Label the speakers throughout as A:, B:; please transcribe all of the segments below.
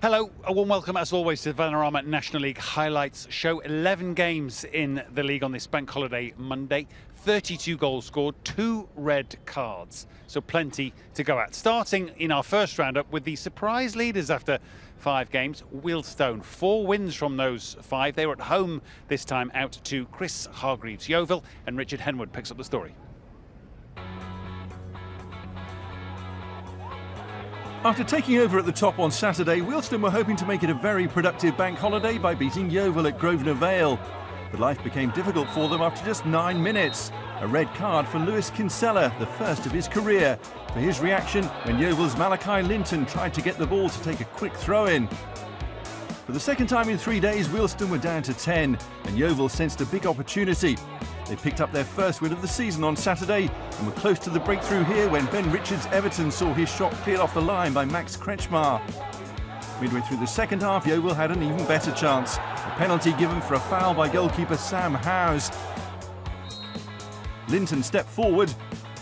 A: Hello, a warm welcome as always to the Vanarama National League highlights show. 11 games in the league on this bank holiday Monday. 32 goals scored, 2 red cards. So plenty to go at. Starting in our first roundup with the surprise leaders after 5 games, Wealdstone. 4 wins from those 5. They were at home this time, out to Chris Hargreaves Yeovil, and Richard Henwood picks up the story.
B: After taking over at the top on Saturday, Wealdstone were hoping to make it a very productive bank holiday by beating Yeovil at Grosvenor Vale. But life became difficult for them after just 9 minutes. A red card for Lewis Kinsella, the first of his career, for his reaction when Yeovil's Malachi Linton tried to get the ball to take a quick throw-in. For the second time in 3 days, Wealdstone were down to 10, and Yeovil sensed a big opportunity. They picked up their first win of the season on Saturday and were close to the breakthrough here when Ben Richards' Everton saw his shot cleared off the line by Max Kretschmar. Midway through the second half, Yeovil had an even better chance. A penalty given for a foul by goalkeeper Sam Howes. Linton stepped forward,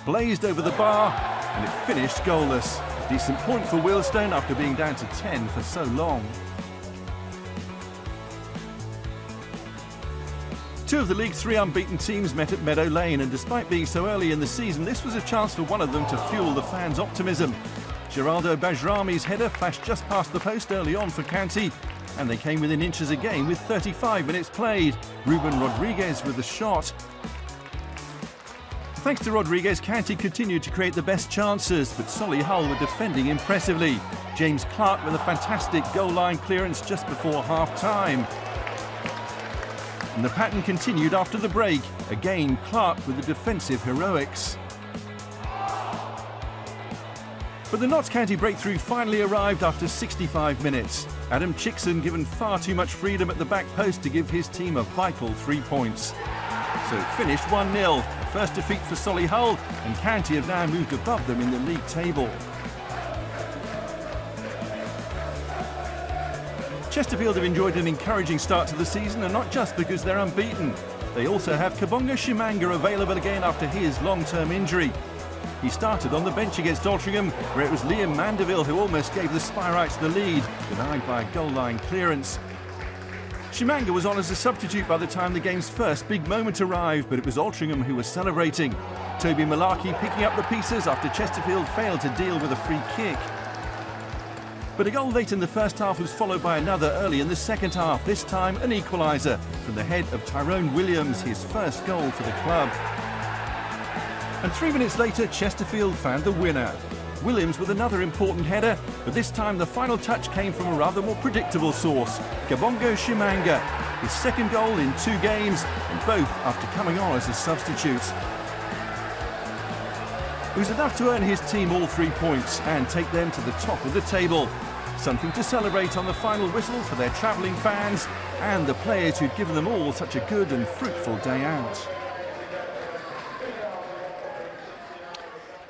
B: blazed over the bar, and it finished goalless. A decent point for Wealdstone after being down to 10 for so long. 2 of the League 3 unbeaten teams met at Meadow Lane, and despite being so early in the season, this was a chance for one of them to fuel the fans' optimism. Geraldo Bajrami's header flashed just past the post early on for County, and they came within inches again with 35 minutes played. Ruben Rodriguez with the shot. Thanks to Rodriguez, County continued to create the best chances, but Solihull were defending impressively. James Clark with a fantastic goal line clearance just before half-time. And the pattern continued after the break. Again, Clark with the defensive heroics. But the Notts County breakthrough finally arrived after 65 minutes. Adam Chickson given far too much freedom at the back post to give his team a vital 3 points. So it finished 1-0. The first defeat for Solihull, and County have now moved above them in the league table. Chesterfield have enjoyed an encouraging start to the season, and not just because they're unbeaten. They also have Kabonga Shimanga available again after his long-term injury. He started on the bench against Altrincham, where it was Liam Mandeville who almost gave the Spireites the lead, denied by a goal line clearance. Shimanga was on as a substitute by the time the game's first big moment arrived, but it was Altrincham who was celebrating. Toby Malarkey picking up the pieces after Chesterfield failed to deal with a free kick. But a goal late in the first half was followed by another early in the second half, this time an equaliser from the head of Tyrone Williams, his first goal for the club. And 3 minutes later, Chesterfield found the winner. Williams with another important header, but this time the final touch came from a rather more predictable source, Kabonga Shimanga, his second goal in 2 games, and both after coming on as a substitute. It was enough to earn his team all 3 points and take them to the top of the table. Something to celebrate on the final whistle for their travelling fans and the players who'd given them all such a good and fruitful day out.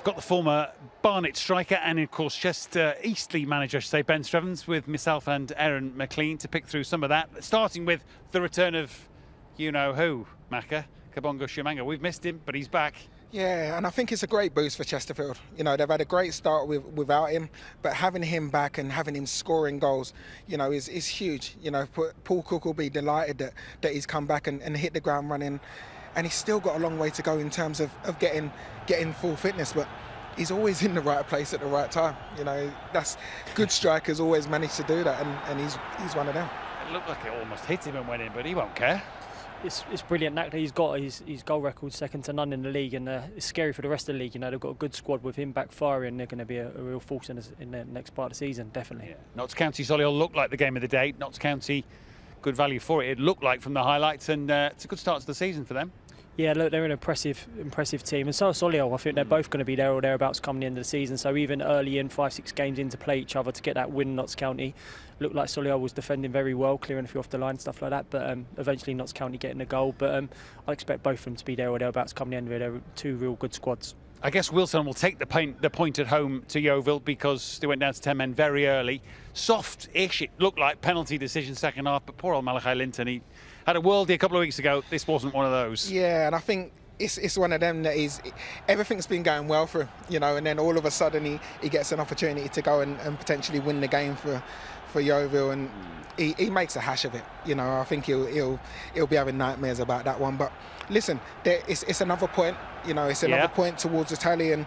A: Got the former Barnet striker and, of course, Chester Eastleigh manager, I should say, Ben Strevens, with myself and Aaron McLean to pick through some of that. Starting with the return of you-know-who, Macca, Kabonga Shimanga. We've missed him, but he's back.
C: Yeah, and I think it's a great boost for Chesterfield. You know, they've had a great start without him, but having him back and having him scoring goals, is huge. Paul Cook will be delighted that he's come back and hit the ground running. And he's still got a long way to go in terms of getting full fitness, but he's always in the right place at the right time. That's good strikers always manage to do that, and he's one of them.
A: It looked like it almost hit him and went in, but he won't care.
D: It's brilliant that he's got his goal record second to none in the league, and it's scary for the rest of the league. They've got a good squad with him back firing. They're going to be a real force in the next part of the season, definitely.
A: Yeah. Notts County Solihull looked like the game of the day. Notts County, good value for it. It looked like from the highlights, and it's a good start to the season for them.
D: Yeah, look, they're an impressive team, and so are Solihull. I think they're both going to be there or thereabouts coming into the season. So even early in 5-6 games in to play each other to get that win, Notts County looked like Solihull was defending very well, clearing a few off the line, stuff like that. But eventually Notts County getting a goal. But I expect both of them to be there or thereabouts coming in. They're 2 real good squads.
A: I guess Wealdstone will take the point at home to Yeovil because they went down to 10 men very early. Soft-ish, it looked like penalty decision second half, but poor old Malachi Linton, he had a worldie a couple of weeks ago. This wasn't one of those.
C: Yeah, and I think it's one of them that everything's been going well for him, you know, and then all of a sudden he gets an opportunity to go and potentially win the game for Yeovil, and he makes a hash of it. You know, I think he'll be having nightmares about that one. But listen, it's another point. You know, it's another point towards the tally, and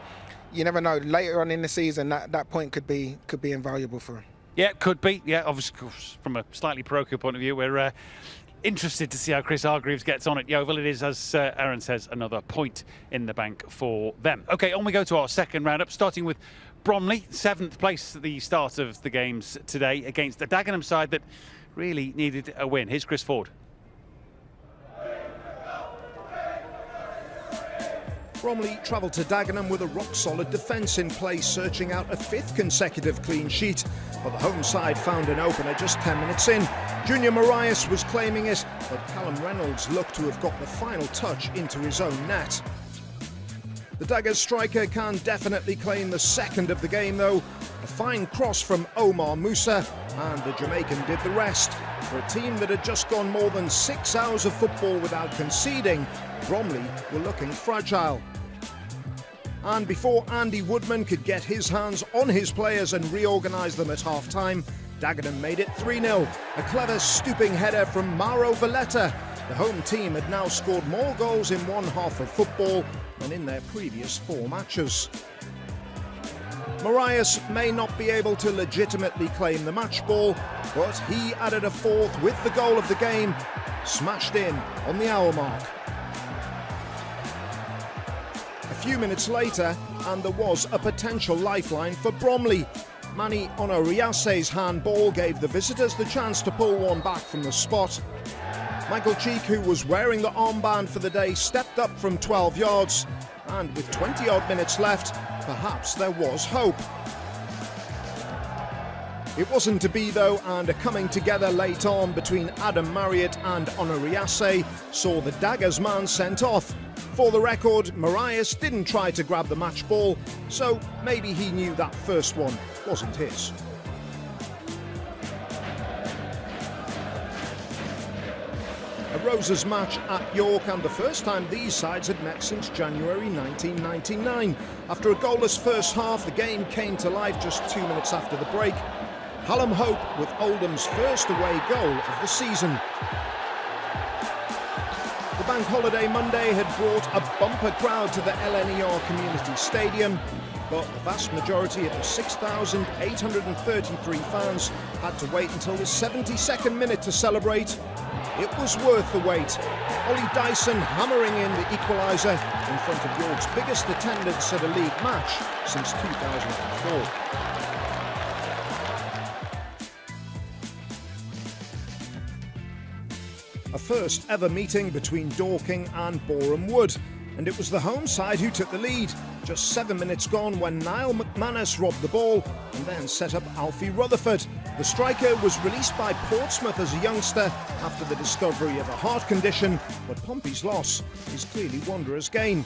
C: you never know. Later on in the season, that point could be invaluable for him.
A: Yeah, it could be. Yeah, obviously, from a slightly parochial point of view, we're interested to see how Chris Hargreaves gets on at Yeovil. It is, as Aaron says, another point in the bank for them. OK, on we go to our second roundup, starting with Bromley, 7th place at the start of the games today against the Dagenham side that really needed a win. Here's Chris Ford.
E: Bromley travelled to Dagenham with a rock-solid defence in place, searching out a 5th consecutive clean sheet. But the home side found an opener just 10 minutes in. Junior Marias was claiming it, but Callum Reynolds looked to have got the final touch into his own net. The Daggers striker can definitely claim the second of the game, though. A fine cross from Omar Musa, and the Jamaican did the rest. For a team that had just gone more than 6 hours of football without conceding, Bromley were looking fragile. And before Andy Woodman could get his hands on his players and reorganise them at half-time, Dagenham made it 3-0. A clever stooping header from Mauro Valletta. The home team had now scored more goals in one half of football than in their previous 4 matches. Marias may not be able to legitimately claim the match ball, but he added a 4th with the goal of the game, smashed in on the hour mark. A few minutes later, and there was a potential lifeline for Bromley. Manny Onoriase's handball gave the visitors the chance to pull one back from the spot. Michael Cheek, who was wearing the armband for the day, stepped up from 12 yards, and with 20-odd minutes left, perhaps there was hope. It wasn't to be, though, and a coming together late on between Adam Marriott and Onoriase saw the Daggers man sent off. For the record, Marias didn't try to grab the match ball, so maybe he knew that first one wasn't his. A Roses match at York, and the first time these sides had met since January 1999. After a goalless first half, the game came to life just 2 minutes after the break. Hallam Hope with Oldham's first away goal of the season. The bank holiday Monday had brought a bumper crowd to the LNER Community Stadium, but the vast majority of the 6,833 fans had to wait until the 72nd minute to celebrate. It was worth the wait. Ollie Dyson hammering in the equaliser in front of York's biggest attendance at a league match since 2004. A first ever meeting between Dorking and Boreham Wood, and it was the home side who took the lead. Just 7 minutes gone when Niall McManus robbed the ball and then set up Alfie Rutherford. The striker was released by Portsmouth as a youngster after the discovery of a heart condition, but Pompey's loss is clearly Wanderers' gain.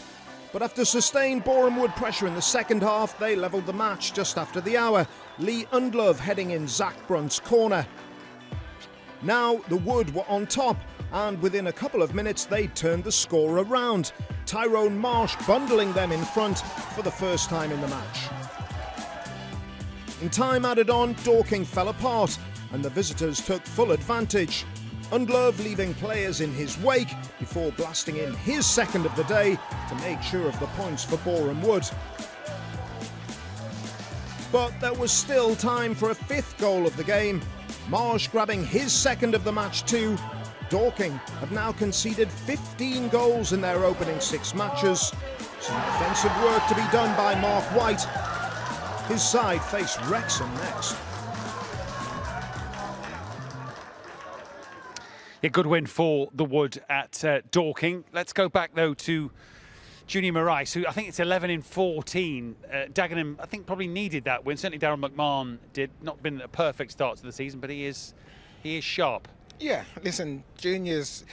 E: But after sustained Boreham Wood pressure in the second half, they levelled the match just after the hour. Lee Undlove heading in Zach Brunt's corner. Now the Wood were on top, and within a couple of minutes they turned the score around. Tyrone Marsh bundling them in front for the first time in the match. In time added on, Dorking fell apart and the visitors took full advantage. Undlove leaving players in his wake before blasting in his second of the day to make sure of the points for Boreham Wood. But there was still time for a 5th goal of the game. Marsh grabbing his second of the match too. Dorking have now conceded 15 goals in their opening 6 matches. Some defensive work to be done by Mark White. His side face Wrexham next.
A: A good win for the Wood at Dorking. Let's go back though to Junior Marais, who I think it's 11 in 14. Dagenham, I think, probably needed that win. Certainly Darren McMahon did. Not been a perfect start to the season, but he is sharp.
C: Yeah, listen, Junior's,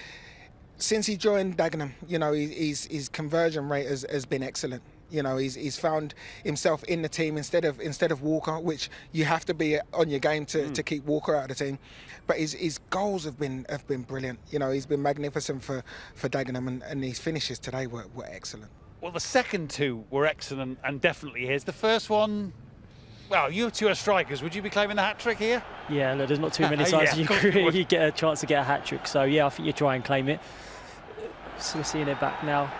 C: since he joined Dagenham, you know, his conversion rate has been excellent. You know, he's found himself in the team instead of Walker, which you have to be on your game to keep Walker out of the team. But his goals have been brilliant. You know, he's been magnificent for Dagenham, and his finishes today were excellent.
A: Well, the second two were excellent and definitely his. The first one, well, you two are strikers. Would you be claiming the hat-trick here?
D: Yeah, look, there's not too many times you get a chance to get a hat-trick. So, yeah, I think you try and claim it. So we're seeing it back now.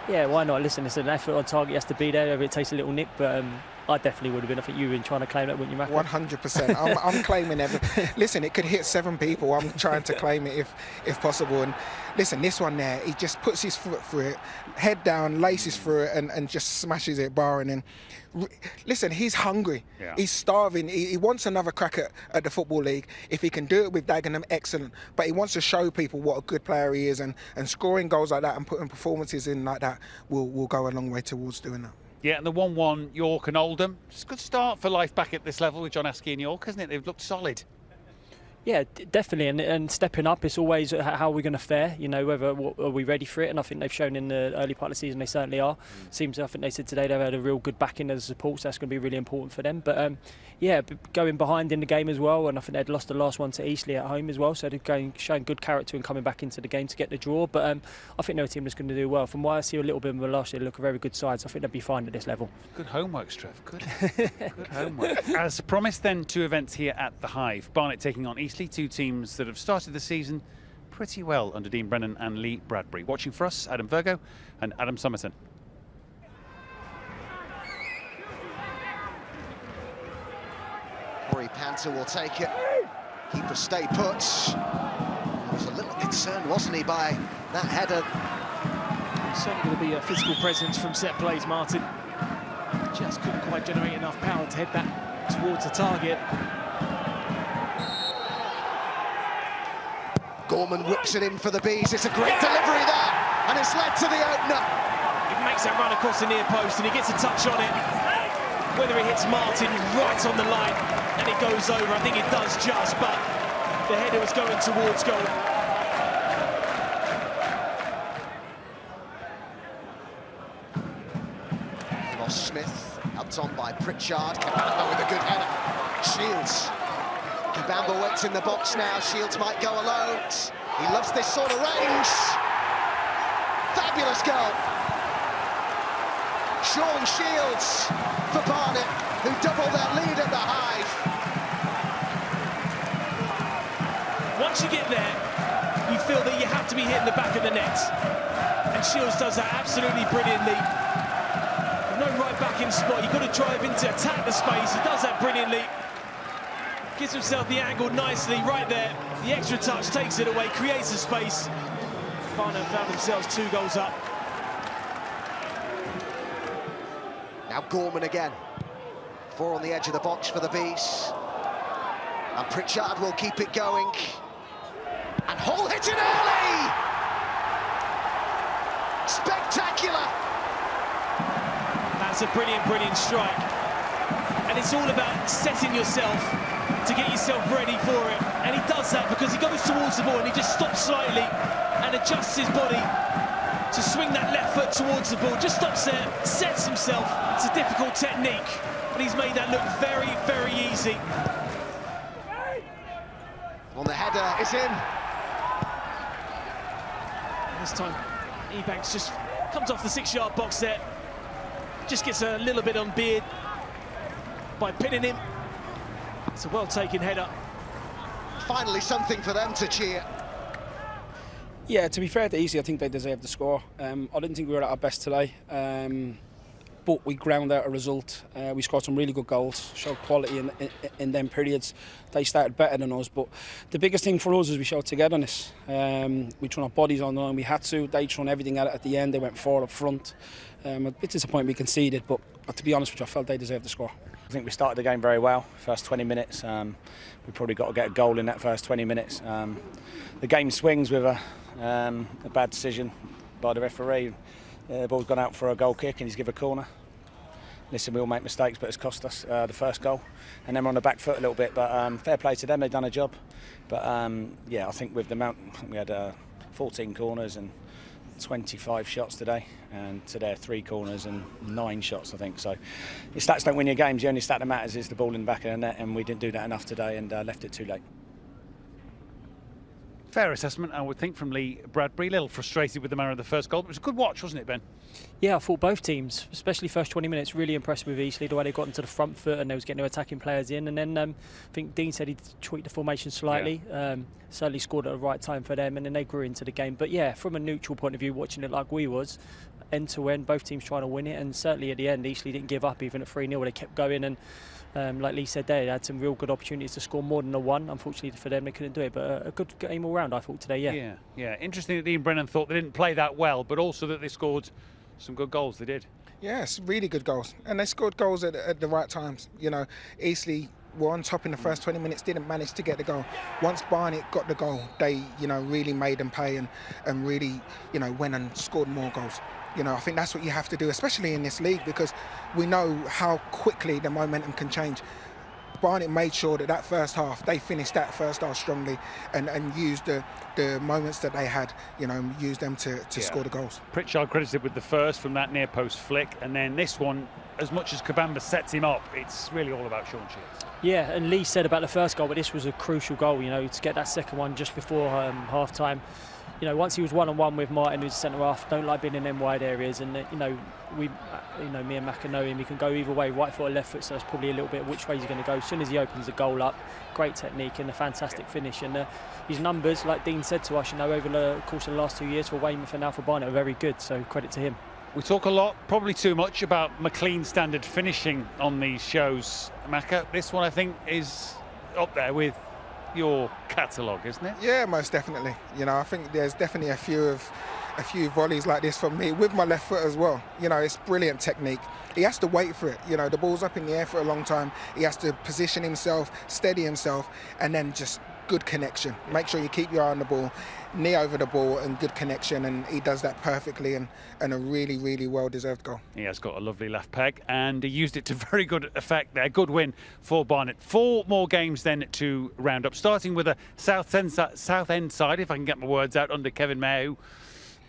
D: Yeah, why not? Listen, it's an effort on target. It has to be there. Whether it takes a little nick, but I definitely would have been. I think you've been trying to claim that, wouldn't you, Mac?
C: 100%. I'm claiming every. Listen, it could hit 7 people. I'm trying to claim it if possible. And listen, this one there, he just puts his foot through it, head down, laces through it, and just smashes it bar. And then, listen, he's hungry. Yeah. He's starving. He wants another crack at the Football League. If he can do it with Dagenham, excellent. But he wants to show people what a good player he is, and scoring goals like that and putting performances in like that will go a long way towards doing that.
A: Yeah, and the 1-1 York and Oldham. It's a good start for life back at this level with John Askey and York, isn't it? They've looked solid.
D: Yeah, definitely, and stepping up, it's always how we're going to fare, you know, are we ready for it, and I think they've shown in the early part of the season they certainly are. I think they said today they've had a real good backing as support, so that's going to be really important for them. But yeah, going behind in the game as well, and I think they'd lost the last one to Eastleigh at home as well, so they're showing good character and coming back into the game to get the draw. But I think they're a team that's going to do well. From what I see a little bit of them last year, they look a very good side, so I think they'll be fine at this level.
A: Good homework, Trev. Good homework. As promised then, 2 events here at the Hive. Barnet taking on Eastleigh, 2 teams that have started the season pretty well under Dean Brennan and Lee Bradbury. Watching for us, Adam Virgo and Adam Somerton.
F: Corey Panther will take it. Keeper stay put. He was a little concerned, wasn't he, by that header.
G: Certainly going to be a physical presence from set plays, Martin. Just couldn't quite generate enough power to head that towards the target.
F: Gorman whips it in for the Bees. It's a great delivery there, and it's led to the opener.
G: He makes that run across the near post, and he gets a touch on it. Whether it hits Martin right on the line and it goes over, I think it does just, but the header was going towards goal.
F: Ross Smith, helped on by Pritchard. Kabamba with a good header. Shields. Kabamba waits in the box now. Shields might go alone. He loves this sort of range. Fabulous goal. Sean Shields for Barnet, who doubled their lead at the Hive.
G: Once you get there, you feel that you have to be hitting the back of the net. And Shields does that absolutely brilliantly. No right back in spot, you've got to drive in to attack the space. He does that brilliantly. Gives himself the angle nicely right there. The extra touch takes it away, creates a space. Barnet found themselves 2 goals up.
F: Now Gorman again. 4 on the edge of the box for the Bees. And Pritchard will keep it going. And Hull hit it early! Spectacular!
G: That's a brilliant strike. And it's all about setting yourself to get yourself ready for it. And he does that because he goes towards the ball and he just stops slightly and adjusts his body to swing that left foot towards the ball. Just stops there, sets himself. It's a difficult technique, but he's made that look very, very easy.
F: On the header, is in.
G: And this time, Ebanks just comes off the 6-yard box there. Just gets a little bit on Beard by pinning him. It's a well-taken header.
F: Finally something for them to cheer.
H: Yeah, to be fair to Easy, I think they deserved the score. I didn't think we were at our best today, but we ground out a result. We scored some really good goals, showed quality in them periods. They started better than us, but the biggest thing for us is we showed togetherness. We threw our bodies on them, we had to. They threw everything at it at the end. They went forward up front. A bit disappointed we conceded, but to be honest with you, I felt they deserved the score.
I: I think we started the game very well. First 20 minutes, we probably got to get a goal in that first 20 minutes. The game swings with a bad decision by the referee. The ball's gone out for a goal kick and he's given a corner. Listen, we all make mistakes, but it's cost us the first goal. And then we're on the back foot a little bit, but fair play to them, they've done a job. But yeah, I think with the amount, we had 14 corners and 25 shots today, and today 3 corners and 9 shots, I think. So your stats don't win your games. The only stat that matters is the ball in the back of the net, and we didn't do that enough today and left it too late.
A: Fair assessment, I would think, from Lee Bradbury. A little frustrated with the manner of the first goal, but it was a good watch, wasn't it, Ben?
D: Yeah, I thought both teams, especially first 20 minutes, really impressed with Eastleigh, the way they got into the front foot and they was getting their attacking players in. And then I think Dean said he tweaked the formation slightly, certainly scored at the right time for them, and then they grew into the game. But yeah, from a neutral point of view, watching it like we was, end to end, both teams trying to win it, and certainly at the end, Eastleigh didn't give up even at 3-0. They kept going, and like Lee said, they had some real good opportunities to score more than a 1. Unfortunately for them, they couldn't do it. But a good game all round, I thought, today.
A: Yeah. Interesting that Dean Brennan thought they didn't play that well, but also that they scored some good goals. They did.
C: Yes, really good goals, and they scored goals at the right times. You know, Eastleigh were on top in the first 20 minutes, didn't manage to get the goal. Once Barnet got the goal, they, really made them pay and really, went and scored more goals. I think that's what you have to do, especially in this league, because we know how quickly the momentum can change. Barnet made sure that first half, they finished that first half strongly and used the moments that they had, used them to score the goals.
A: Pritchard credited with the first from that near post flick, and then this one, as much as Kabamba sets him up, it's really all about Sean Shields.
D: Yeah, and Lee said about the first goal, but this was a crucial goal, to get that second one just before half-time. Once he was one-on-one with Martin, who's centre half, don't like being in them wide areas, and me and Macca know him. He can go either way, right foot or left foot, so that's probably a little bit of which way he's going to go. As soon as he opens the goal up, great technique and a fantastic finish. And his numbers, like Dean said to us, over the course of the last 2 years for Weymouth and now for Barnet, are very good. So credit to him.
A: We talk a lot, probably too much, about McLean standard finishing on these shows, Macca. This one, I think, is up there with your catalogue, isn't it?
C: Yeah, most definitely. I think there's definitely a few volleys like this from me with my left foot as well. It's brilliant technique. He has to wait for it. The ball's up in the air for a long time. He has to position himself, steady himself, and then just good connection. Make sure you keep your eye on the ball, knee over the ball, and good connection. And he does that perfectly, and a really, really well-deserved goal.
A: He has got a lovely left peg, and he used it to very good effect there. Good win for Barnet. 4 more games then to round up, starting with a South End side, if I can get my words out, under Kevin Mayer, who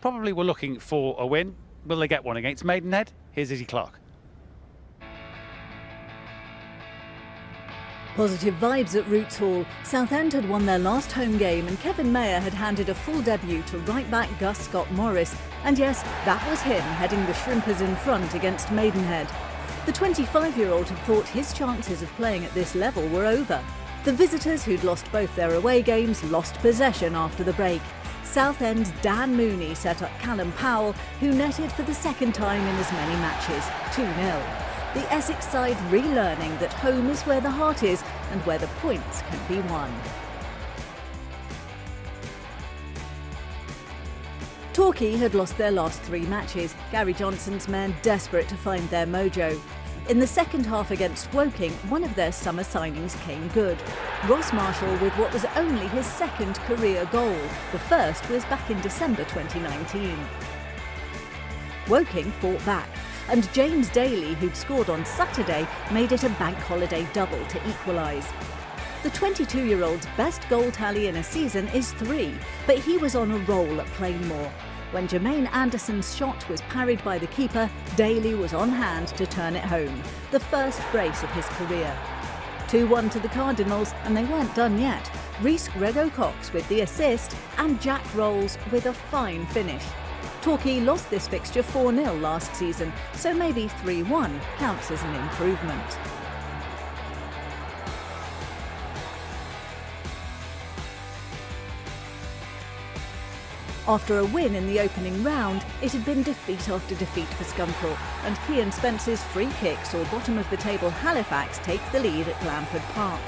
A: probably were looking for a win. Will they get one against Maidenhead? Here's Izzy Clark.
J: Positive vibes at Roots Hall. Southend had won their last home game and Kevin Mayer had handed a full debut to right-back Gus Scott-Morris. And yes, that was him heading the Shrimpers in front against Maidenhead. The 25-year-old had thought his chances of playing at this level were over. The visitors, who'd lost both their away games, lost possession after the break. Southend's Dan Mooney set up Callum Powell, who netted for the second time in as many matches, 2-0. The Essex side relearning that home is where the heart is and where the points can be won. Torquay had lost their last 3 matches, Gary Johnson's men desperate to find their mojo. In the second half against Woking, one of their summer signings came good. Ross Marshall with what was only his second career goal. The first was back in December 2019. Woking fought back, and James Daly, who'd scored on Saturday, made it a bank holiday double to equalise. The 22-year-old's best goal tally in a season is 3, but he was on a roll at Plainmoor. When Jermaine Anderson's shot was parried by the keeper, Daly was on hand to turn it home, the first brace of his career. 2-1 to the Cardinals, and they weren't done yet. Rhys Grego-Cox with the assist, and Jack Rolls with a fine finish. Torquay lost this fixture 4-0 last season, so maybe 3-1 counts as an improvement. After a win in the opening round, it had been defeat after defeat for Scunthorpe, and Cian Spence's free kick saw bottom-of-the-table Halifax take the lead at Blandford Park.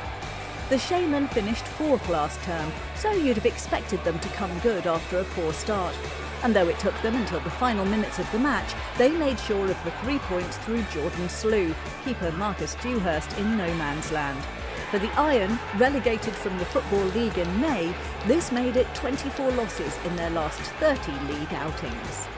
J: The Shaman finished 4th last term, so you'd have expected them to come good after a poor start. And though it took them until the final minutes of the match, they made sure of the 3 points through Jordan Slew, keeper Marcus Dewhurst in no man's land. For the Iron, relegated from the Football League in May, this made it 24 losses in their last 30 league outings.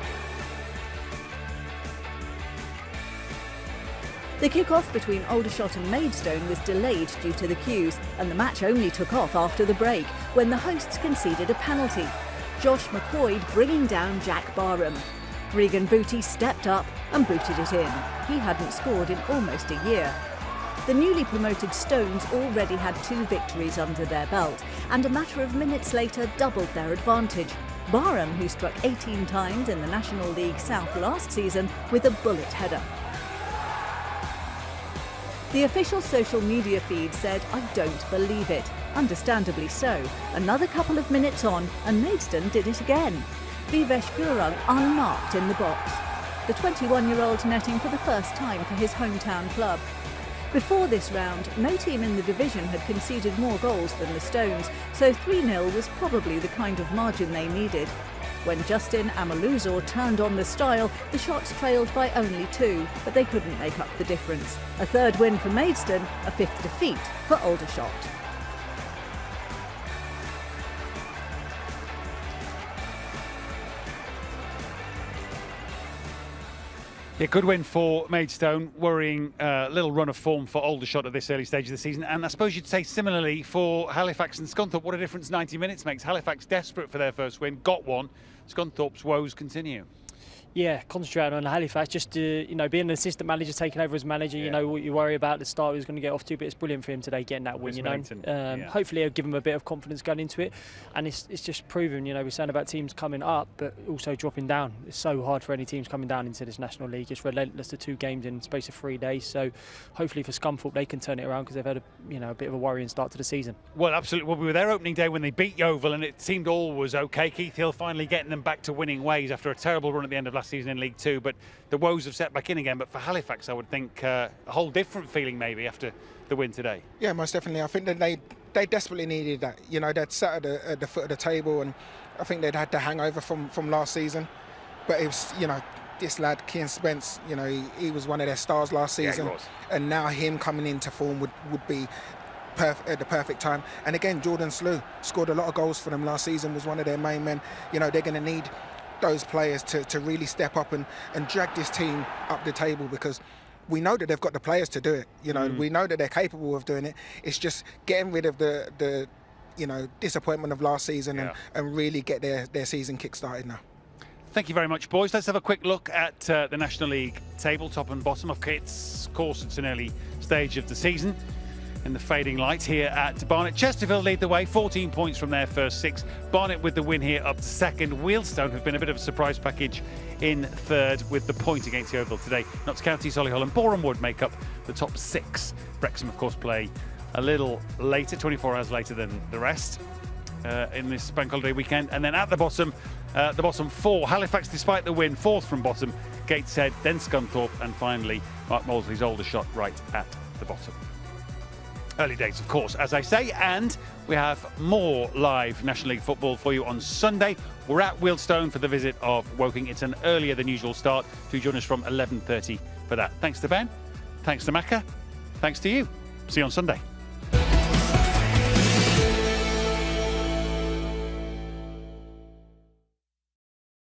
J: The kick-off between Aldershot and Maidstone was delayed due to the queues, and the match only took off after the break, when the hosts conceded a penalty. Josh McCoyd bringing down Jack Barham. Regan Booty stepped up and booted it in. He hadn't scored in almost a year. The newly promoted Stones already had 2 victories under their belt, and a matter of minutes later doubled their advantage. Barham, who struck 18 times in the National League South last season, with a bullet header. The official social media feed said, "I don't believe it." Understandably so. Another couple of minutes on, and Maidstone did it again. Vivesh Gurung unmarked in the box. The 21-year-old netting for the first time for his hometown club. Before this round, no team in the division had conceded more goals than the Stones, so 3-0 was probably the kind of margin they needed. When Justin Amaluzor turned on the style, the Shots trailed by only 2, but they couldn't make up the difference. A 3rd win for Maidstone, a 5th defeat for Aldershot.
A: Yeah, good win for Maidstone, worrying little run of form for Aldershot at this early stage of the season. And I suppose you'd say similarly for Halifax and Scunthorpe. What a difference 90 minutes makes. Halifax desperate for their first win, got one. Scunthorpe's woes continue.
D: Yeah, concentrating on Halifax, just being an assistant manager, taking over as manager, you know what you worry about at the start, he's going to get off to, but it's brilliant for him today getting that win, Hopefully it'll give him a bit of confidence going into it, and it's just proven, we're saying about teams coming up, but also dropping down. It's so hard for any teams coming down into this National League. It's relentless, the 2 games in the space of 3 days, so hopefully for Scunthorpe they can turn it around, because they've had a bit of a worrying start to the season.
A: Well, absolutely. Well, we were there opening day when they beat Yeovil, and it seemed all was okay. Keith Hill finally getting them back to winning ways after a terrible run at the end of last season in League Two, but the woes have set back in again. But for Halifax, I would think a whole different feeling maybe after the win today. Yeah,
C: most definitely. I think that they desperately needed that. They'd sat at the foot of the table, and I think they'd had the hangover from last season. But it was, this lad, Kian Spence, he was one of their stars last season.
A: Yeah, he was.
C: And now him coming into form would be at the perfect time. And again, Jordan Slew scored a lot of goals for them last season, was one of their main men. They're going to need those players to really step up and drag this team up the table, because we know that they've got the players to do it. We know that they're capable of doing it. It's just getting rid of the disappointment of last season and really get their season kick-started now.
A: Thank you very much, boys. Let's have a quick look at the National League table, top and bottom. Of course, it's an early stage of the season. In the fading light here at Barnet. Chesterfield lead the way, 14 points from their first 6. Barnet with the win here up to 2nd. Wealdstone have been a bit of a surprise package in 3rd with the point against Yeovil today. Notts County, Solihull and Boreham Wood make up the top 6. Wrexham, of course, play a little later, 24 hours later than the rest in this bank holiday weekend. And then at the bottom 4, Halifax, despite the win, 4th from bottom. Gateshead, then Scunthorpe, and finally Mark Molesley's Aldershot right at the bottom. Early days, of course, as I say, and we have more live National League football for you on Sunday. We're at Wealdstone for the visit of Woking. It's an earlier than usual start. Do join us from 11:30 for that. Thanks to Ben, thanks to Macca, thanks to you. See you on Sunday.